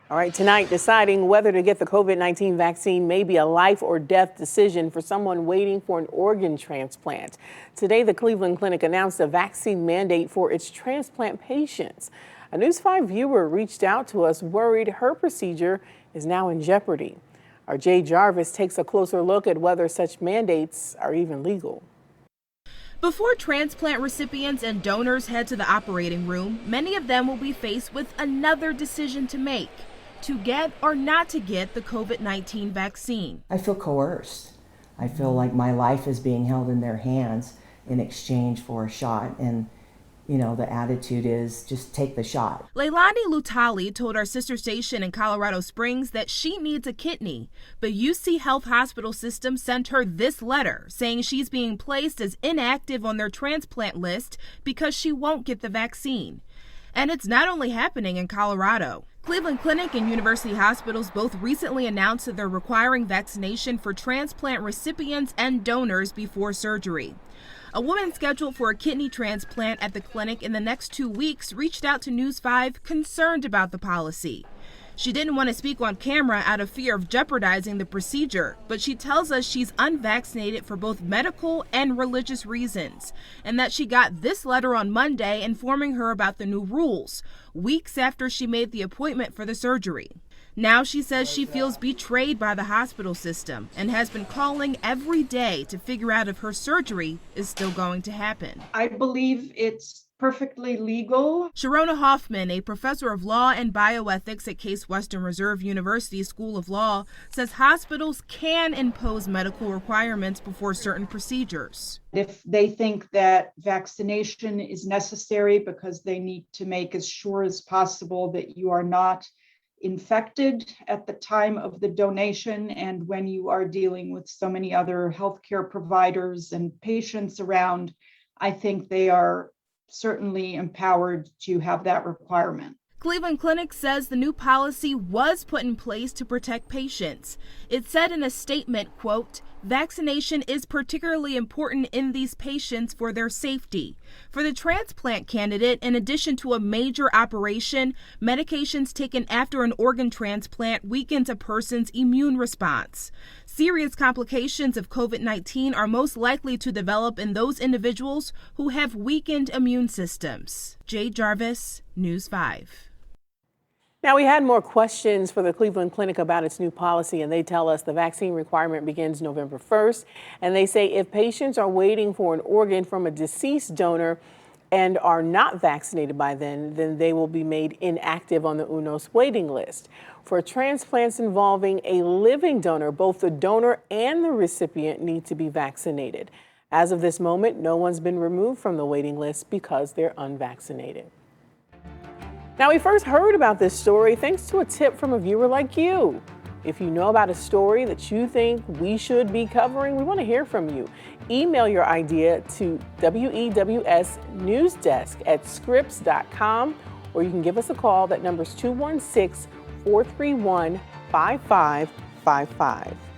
All right, tonight, deciding whether to get the COVID-19 vaccine may be a life or death decision for someone waiting for an organ transplant. Today, the Cleveland Clinic announced a vaccine mandate for its transplant patients. A News 5 viewer reached out to us worried her procedure is now in jeopardy. Our Jay Jarvis takes a closer look at whether such mandates are even legal. Before transplant recipients and donors head to the operating room, many of them will be faced with another decision to make: to get or not to get the COVID-19 vaccine. I feel coerced. I feel like my life is being held in their hands in exchange for a shot. And, the attitude is just take the shot. Leilani Lutali told our sister station in Colorado Springs that she needs a kidney, but UC Health Hospital System sent her this letter saying she's being placed as inactive on their transplant list because she won't get the vaccine. And it's not only happening in Colorado. Cleveland Clinic and University Hospitals both recently announced that they're requiring vaccination for transplant recipients and donors before surgery. A woman scheduled for a kidney transplant at the clinic in the next 2 weeks reached out to News 5 concerned about the policy. She didn't want to speak on camera out of fear of jeopardizing the procedure, but she tells us she's unvaccinated for both medical and religious reasons, and that she got this letter on Monday informing her about the new rules, weeks after she made the appointment for the surgery. Now she says she feels betrayed by the hospital system and has been calling every day to figure out if her surgery is still going to happen. I believe it's perfectly legal. Sharona Hoffman, a professor of law and bioethics at Case Western Reserve University School of Law, says hospitals can impose medical requirements before certain procedures. If they think that vaccination is necessary because they need to make as sure as possible that you are not infected at the time of the donation, and when you are dealing with so many other healthcare providers and patients around, I think they are certainly empowered to have that requirement. Cleveland Clinic says the new policy was put in place to protect patients. It said in a statement, quote, "Vaccination is particularly important in these patients for their safety. For the transplant candidate, in addition to a major operation, medications taken after an organ transplant weakens a person's immune response. Serious complications of COVID-19 are most likely to develop in those individuals who have weakened immune systems." Jay Jarvis, News 5. Now, we had more questions for the Cleveland Clinic about its new policy, and they tell us the vaccine requirement begins November 1st. And they say if patients are waiting for an organ from a deceased donor and are not vaccinated by then they will be made inactive on the UNOS waiting list. For transplants involving a living donor, both the donor and the recipient need to be vaccinated. As of this moment, no one's been removed from the waiting list because they're unvaccinated. Now, we first heard about this story thanks to a tip from a viewer like you. If you know about a story that you think we should be covering, we want to hear from you. Email your idea to wewsnewsdesk@scripps.com, or you can give us a call. That number's 216-431-5555.